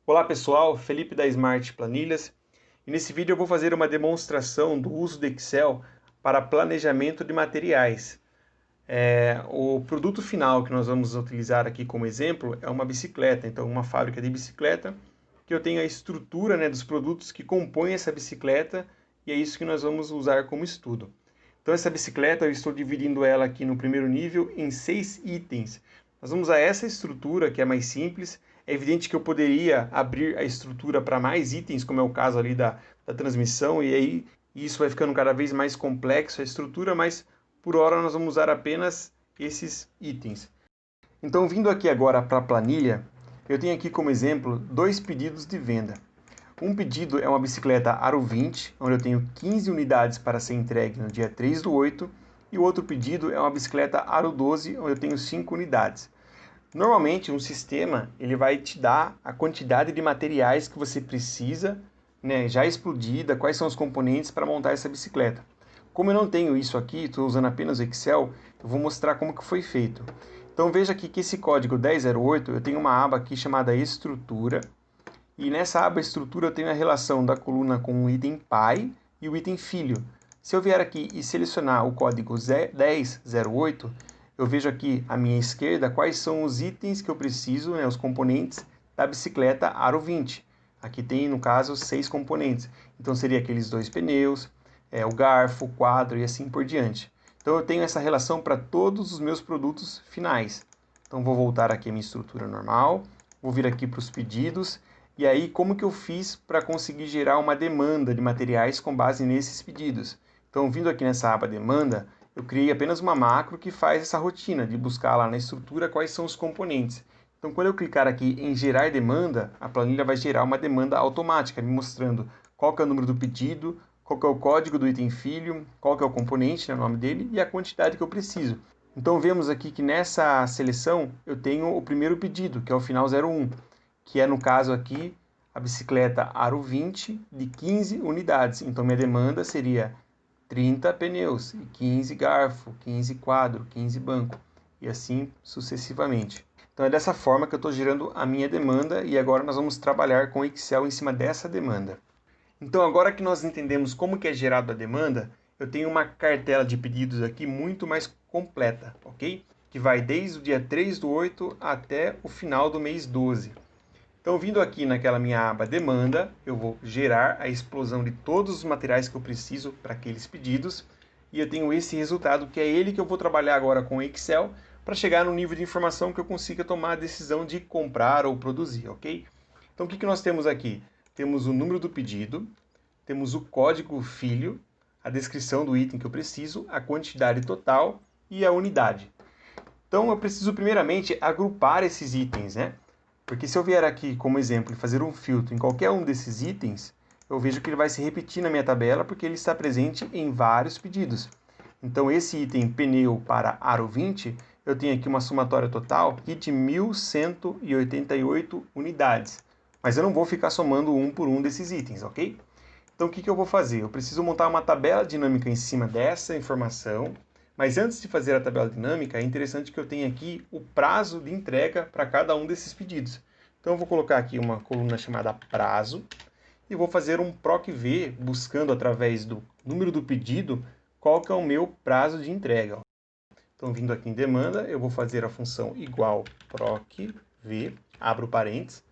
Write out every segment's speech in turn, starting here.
Olá pessoal, Felipe da Smart Planilhas, e nesse vídeo eu vou fazer uma demonstração do uso do Excel para planejamento de materiais. O produto final que nós vamos utilizar aqui como exemplo é uma bicicleta, então uma fábrica de bicicleta, que eu tenho a estrutura, né, dos produtos que compõem essa bicicleta, e é isso que nós vamos usar como estudo. Então essa bicicleta eu estou dividindo ela aqui no primeiro nível em 6 itens. Nós vamos usar essa estrutura que é mais simples. É evidente que eu poderia abrir a estrutura para mais itens, como é o caso ali da transmissão, e aí isso vai ficando cada vez mais complexo a estrutura, mas por hora nós vamos usar apenas esses itens. Então, vindo aqui agora para a planilha, eu tenho aqui como exemplo dois pedidos de venda. Um pedido é uma bicicleta Aro 20, onde eu tenho 15 unidades para ser entregue no dia 3/8, e o outro pedido é uma bicicleta Aro 12, onde eu tenho 5 unidades. Normalmente, um sistema ele vai te dar a quantidade de materiais que você precisa, né, já explodida, quais são os componentes para montar essa bicicleta. Como eu não tenho isso aqui, estou usando apenas o Excel, eu vou mostrar como que foi feito. Então veja aqui que esse código 1008, eu tenho uma aba aqui chamada Estrutura, e nessa aba Estrutura eu tenho a relação da coluna com o item pai e o item filho. Se eu vier aqui e selecionar o código 1008, eu vejo aqui à minha esquerda quais são os itens que eu preciso, né, os componentes da bicicleta Aro 20. Aqui tem, no caso, 6 componentes. Então seria aqueles dois pneus, o garfo, o quadro e assim por diante. Então eu tenho essa relação para todos os meus produtos finais. Então vou voltar aqui à minha estrutura normal, vou vir aqui para os pedidos, e aí como que eu fiz para conseguir gerar uma demanda de materiais com base nesses pedidos. Então vindo aqui nessa aba demanda, eu criei apenas uma macro que faz essa rotina de buscar lá na estrutura quais são os componentes. Então quando eu clicar aqui em gerar demanda, a planilha vai gerar uma demanda automática, me mostrando qual que é o número do pedido, qual que é o código do item filho, qual que é o componente, né, o nome dele, e a quantidade que eu preciso. Então vemos aqui que nessa seleção eu tenho o primeiro pedido, que é o final 01, que é no caso aqui a bicicleta Aro 20 de 15 unidades. Então minha demanda seria 30 pneus, 15 garfo, 15 quadro, 15 banco e assim sucessivamente. Então é dessa forma que eu estou gerando a minha demanda e agora nós vamos trabalhar com o Excel em cima dessa demanda. Então agora que nós entendemos como que é gerado a demanda, eu tenho uma cartela de pedidos aqui muito mais completa, ok? Que vai desde o dia 3/8 até o final do mês 12. Então, vindo aqui naquela minha aba demanda, eu vou gerar a explosão de todos os materiais que eu preciso para aqueles pedidos, e eu tenho esse resultado, que é ele que eu vou trabalhar agora com o Excel, para chegar no nível de informação que eu consiga tomar a decisão de comprar ou produzir, ok? Então, o que nós temos aqui? Temos o número do pedido, temos o código filho, a descrição do item que eu preciso, a quantidade total e a unidade. Então, eu preciso primeiramente agrupar esses itens, né? Porque se eu vier aqui como exemplo e fazer um filtro em qualquer um desses itens, eu vejo que ele vai se repetir na minha tabela porque ele está presente em vários pedidos. Então esse item pneu para aro 20, eu tenho aqui uma somatória total de 1.188 unidades. Mas eu não vou ficar somando um por um desses itens, ok? Então o que eu vou fazer? Eu preciso montar uma tabela dinâmica em cima dessa informação, mas antes de fazer a tabela dinâmica, é interessante que eu tenha aqui o prazo de entrega para cada um desses pedidos. Então eu vou colocar aqui uma coluna chamada prazo e vou fazer um PROC-V buscando através do número do pedido qual que é o meu prazo de entrega. Então vindo aqui em demanda, eu vou fazer a função igual PROC-V, abro parênteses,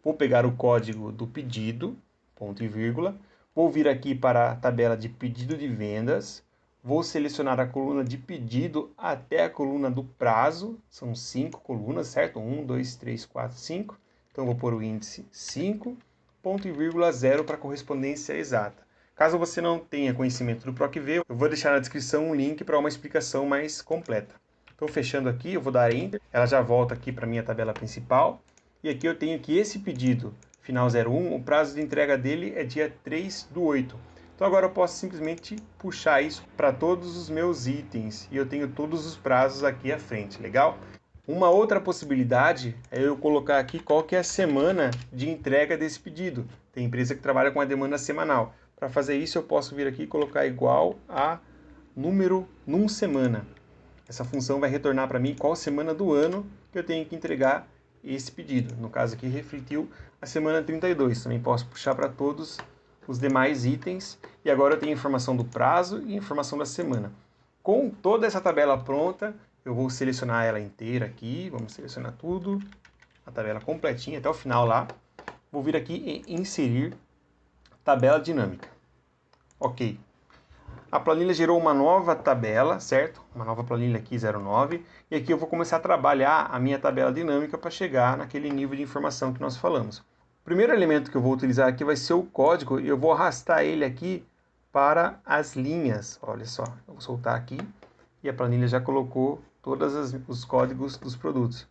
vou pegar o código do pedido, ponto e vírgula, vou vir aqui para a tabela de pedido de vendas, vou selecionar a coluna de pedido até a coluna do prazo, são 5 colunas, certo? 1, 2, 3, 4, 5. Então vou pôr o índice 5, ponto e vírgula 0 para correspondência exata. Caso você não tenha conhecimento do PROC-V, eu vou deixar na descrição um link para uma explicação mais completa. Então fechando aqui, eu vou dar Enter, ela já volta aqui para a minha tabela principal. E aqui eu tenho que esse pedido, final 01, o prazo de entrega dele é dia 3/8. Então agora eu posso simplesmente puxar isso para todos os meus itens e eu tenho todos os prazos aqui à frente, legal? Uma outra possibilidade é eu colocar aqui qual que é a semana de entrega desse pedido. Tem empresa que trabalha com a demanda semanal. Para fazer isso eu posso vir aqui e colocar igual a número num semana. Essa função vai retornar para mim qual semana do ano que eu tenho que entregar esse pedido. No caso aqui, refletiu a semana 32. Também posso puxar para todos os demais itens. E agora eu tenho informação do prazo e informação da semana. Com toda essa tabela pronta, eu vou selecionar ela inteira aqui. Vamos selecionar tudo, a tabela completinha até o final lá. Vou vir aqui em inserir tabela dinâmica. Ok. A planilha gerou uma nova tabela, certo? Uma nova planilha aqui, 09. E aqui eu vou começar a trabalhar a minha tabela dinâmica para chegar naquele nível de informação que nós falamos. O primeiro elemento que eu vou utilizar aqui vai ser o código. E eu vou arrastar ele aqui para as linhas. Olha só, eu vou soltar aqui. E a planilha já colocou todos os códigos dos produtos.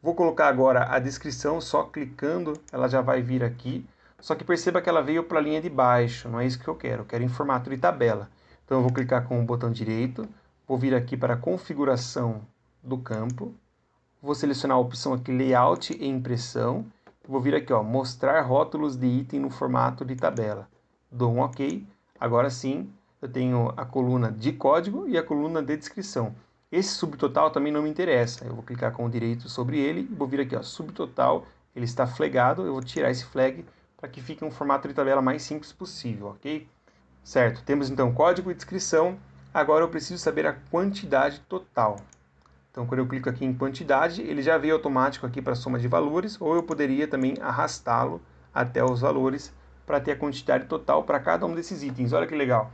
Vou colocar agora a descrição, só clicando, ela já vai vir aqui. Só que perceba que ela veio para a linha de baixo, não é isso que eu quero em formato de tabela. Então eu vou clicar com o botão direito, vou vir aqui para a configuração do campo, vou selecionar a opção aqui Layout e Impressão, vou vir aqui, ó, mostrar rótulos de item no formato de tabela. Dou um OK, agora sim eu tenho a coluna de código e a coluna de descrição. Esse subtotal também não me interessa, eu vou clicar com o direito sobre ele e vou vir aqui, ó, subtotal, ele está flaggado, eu vou tirar esse flag para que fique um formato de tabela mais simples possível, ok? Certo, temos então código e descrição, agora eu preciso saber a quantidade total. Então quando eu clico aqui em quantidade, ele já veio automático aqui para a soma de valores, ou eu poderia também arrastá-lo até os valores para ter a quantidade total para cada um desses itens. Olha que legal!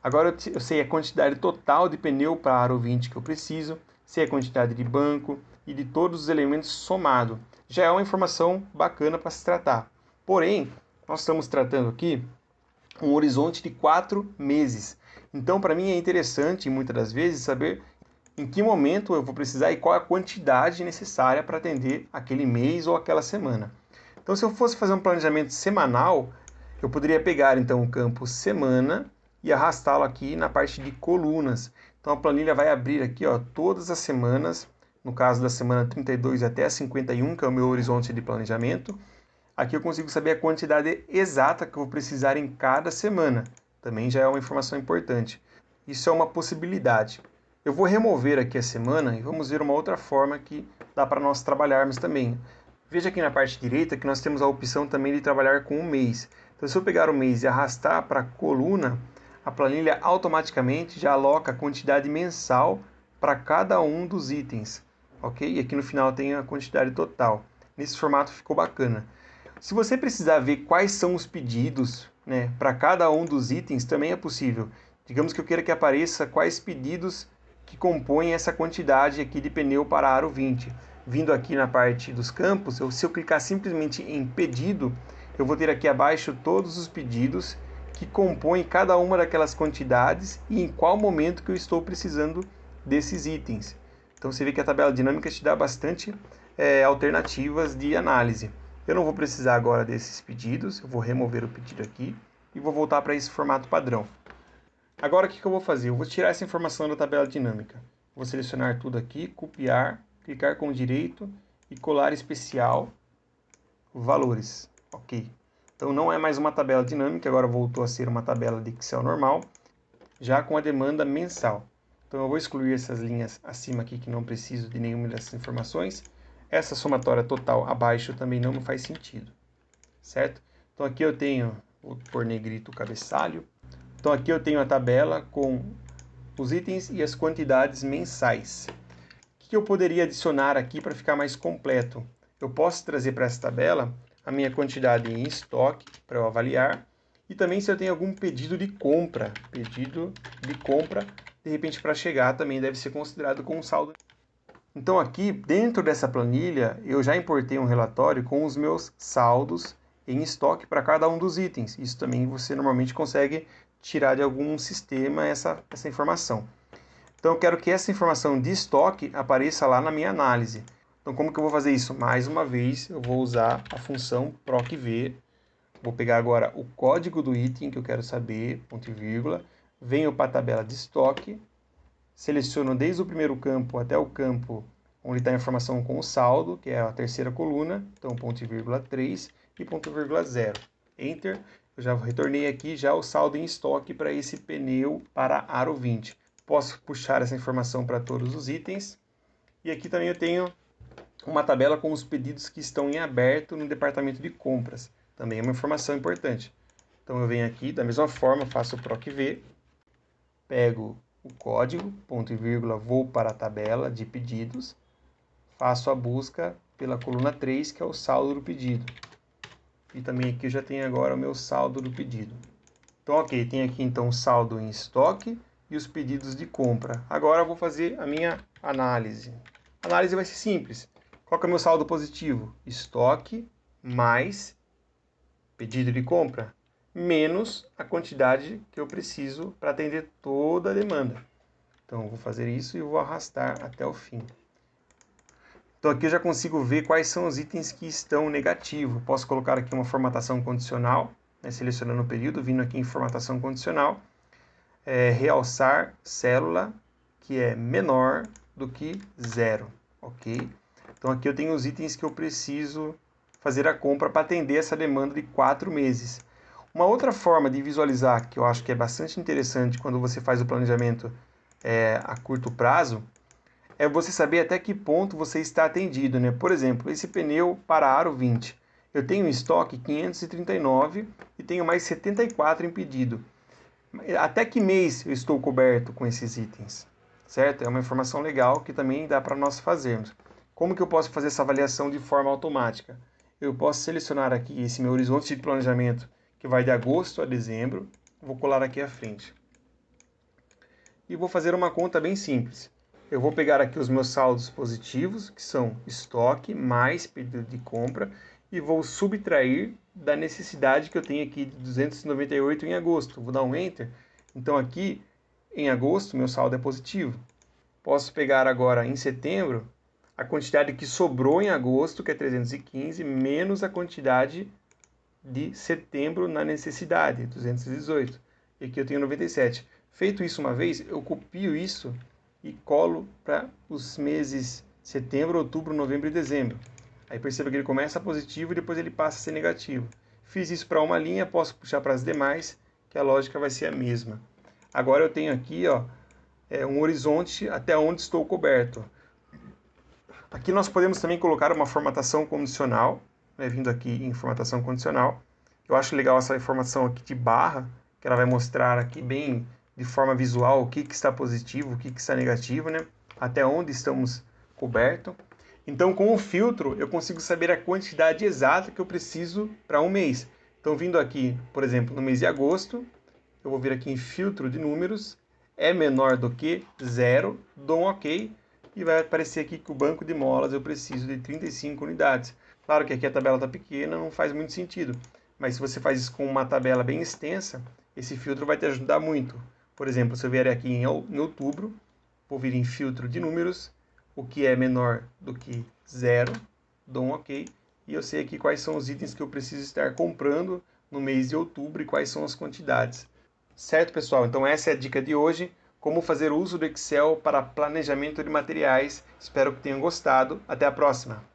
Agora eu sei a quantidade total de pneu para aro 20 que eu preciso, sei a quantidade de banco e de todos os elementos somado. Já é uma informação bacana para se tratar. Porém, nós estamos tratando aqui um horizonte de 4 meses. Então, para mim é interessante, muitas das vezes, saber em que momento eu vou precisar e qual a quantidade necessária para atender aquele mês ou aquela semana. Então, se eu fosse fazer um planejamento semanal, eu poderia pegar então o campo semana e arrastá-lo aqui na parte de colunas. Então, a planilha vai abrir aqui, ó, todas as semanas, no caso da semana 32 até a 51, que é o meu horizonte de planejamento. Aqui eu consigo saber a quantidade exata que eu vou precisar em cada semana. Também já é uma informação importante. Isso é uma possibilidade. Eu vou remover aqui a semana e vamos ver uma outra forma que dá para nós trabalharmos também. Veja aqui na parte direita que nós temos a opção também de trabalhar com o mês. Então, se eu pegar o mês e arrastar para a coluna, a planilha automaticamente já aloca a quantidade mensal para cada um dos itens. Ok? E aqui no final tem a quantidade total. Nesse formato ficou bacana. Se você precisar ver quais são os pedidos, né, para cada um dos itens, também é possível. Digamos que eu queira que apareça quais pedidos que compõem essa quantidade aqui de pneu para aro 20. Vindo aqui na parte dos campos, se eu clicar simplesmente em pedido, eu vou ter aqui abaixo todos os pedidos que compõem cada uma daquelas quantidades e em qual momento que eu estou precisando desses itens. Então você vê que a tabela dinâmica te dá bastante alternativas de análise. Eu não vou precisar agora desses pedidos, eu vou remover o pedido aqui e vou voltar para esse formato padrão. Agora o que eu vou fazer? Eu vou tirar essa informação da tabela dinâmica. Vou selecionar tudo aqui, copiar, clicar com o direito e colar especial, valores. Ok. Então não é mais uma tabela dinâmica, agora voltou a ser uma tabela de Excel normal, já com a demanda mensal. Então eu vou excluir essas linhas acima aqui que não preciso de nenhuma dessas informações. Essa somatória total abaixo também não faz sentido, certo? Então aqui eu tenho, vou pôr negrito o cabeçalho. Então aqui eu tenho a tabela com os itens e as quantidades mensais. O que eu poderia adicionar aqui para ficar mais completo? Eu posso trazer para essa tabela a minha quantidade em estoque para eu avaliar e também se eu tenho algum pedido de compra. Pedido de compra, de repente para chegar também deve ser considerado como saldo. Então aqui dentro dessa planilha eu já importei um relatório com os meus saldos em estoque para cada um dos itens. Isso também você normalmente consegue tirar de algum sistema essa informação. Então eu quero que essa informação de estoque apareça lá na minha análise. Então como que eu vou fazer isso? Mais uma vez eu vou usar a função procv. Vou pegar agora o código do item que eu quero saber, ponto e vírgula. Venho para a tabela de estoque. Seleciono desde o primeiro campo até o campo onde está a informação com o saldo, que é a terceira coluna, então ponto e vírgula 3 e ponto e vírgula 0. Enter, eu já retornei aqui já o saldo em estoque para esse pneu para aro 20. Posso puxar essa informação para todos os itens. E aqui também eu tenho uma tabela com os pedidos que estão em aberto no departamento de compras. Também é uma informação importante. Então eu venho aqui, da mesma forma, faço o PROC-V, pego o código, ponto e vírgula, vou para a tabela de pedidos, faço a busca pela coluna 3, que é o saldo do pedido. E também aqui eu já tenho agora o meu saldo do pedido. Então, ok, tem aqui então o saldo em estoque e os pedidos de compra. Agora eu vou fazer a minha análise. A análise vai ser simples. Qual que é o meu saldo positivo? Estoque mais pedido de compra, menos a quantidade que eu preciso para atender toda a demanda. Então, eu vou fazer isso e vou arrastar até o fim. Então, aqui eu já consigo ver quais são os itens que estão negativos. Posso colocar aqui uma formatação condicional, né, selecionando o período, vindo aqui em formatação condicional, realçar célula que é menor do que 0, ok? Então, aqui eu tenho os itens que eu preciso fazer a compra para atender essa demanda de 4 meses. Uma outra forma de visualizar, que eu acho que é bastante interessante quando você faz o planejamento a curto prazo, é você saber até que ponto você está atendido, né? Por exemplo, esse pneu para aro 20. Eu tenho em estoque 539 e tenho mais 74 em pedido. Até que mês eu estou coberto com esses itens? Certo? É uma informação legal que também dá para nós fazermos. Como que eu posso fazer essa avaliação de forma automática? Eu posso selecionar aqui esse meu horizonte de planejamento, que vai de agosto a dezembro. Vou colar aqui à frente. E vou fazer uma conta bem simples. Eu vou pegar aqui os meus saldos positivos, que são estoque mais pedido de compra, e vou subtrair da necessidade que eu tenho aqui de 298 em agosto. Vou dar um Enter. Então aqui, em agosto, meu saldo é positivo. Posso pegar agora em setembro a quantidade que sobrou em agosto, que é 315, menos a quantidade de setembro na necessidade, 218. E aqui eu tenho 97. Feito isso uma vez, eu copio isso e colo para os meses setembro, outubro, novembro e dezembro. Aí perceba que ele começa positivo e depois ele passa a ser negativo. Fiz isso para uma linha, posso puxar para as demais, que a lógica vai ser a mesma. Agora eu tenho aqui um horizonte até onde estou coberto. Aqui nós podemos também colocar uma formatação condicional, né, vindo aqui em formatação condicional. Eu acho legal essa informação aqui de barra, que ela vai mostrar aqui bem de forma visual o que está positivo, o que está negativo, né? Até onde estamos cobertos. Então, com o filtro, eu consigo saber a quantidade exata que eu preciso para um mês. Então, vindo aqui, por exemplo, no mês de agosto, eu vou vir aqui em filtro de números, é menor do que 0, dou um OK, e vai aparecer aqui que o banco de molas eu preciso de 35 unidades. Claro que aqui a tabela está pequena, não faz muito sentido, mas se você faz isso com uma tabela bem extensa, esse filtro vai te ajudar muito. Por exemplo, se eu vier aqui em outubro, vou vir em filtro de números, o que é menor do que 0, dou um OK, e eu sei aqui quais são os itens que eu preciso estar comprando no mês de outubro e quais são as quantidades. Certo, pessoal? Então essa é a dica de hoje, como fazer uso do Excel para planejamento de materiais. Espero que tenham gostado. Até a próxima!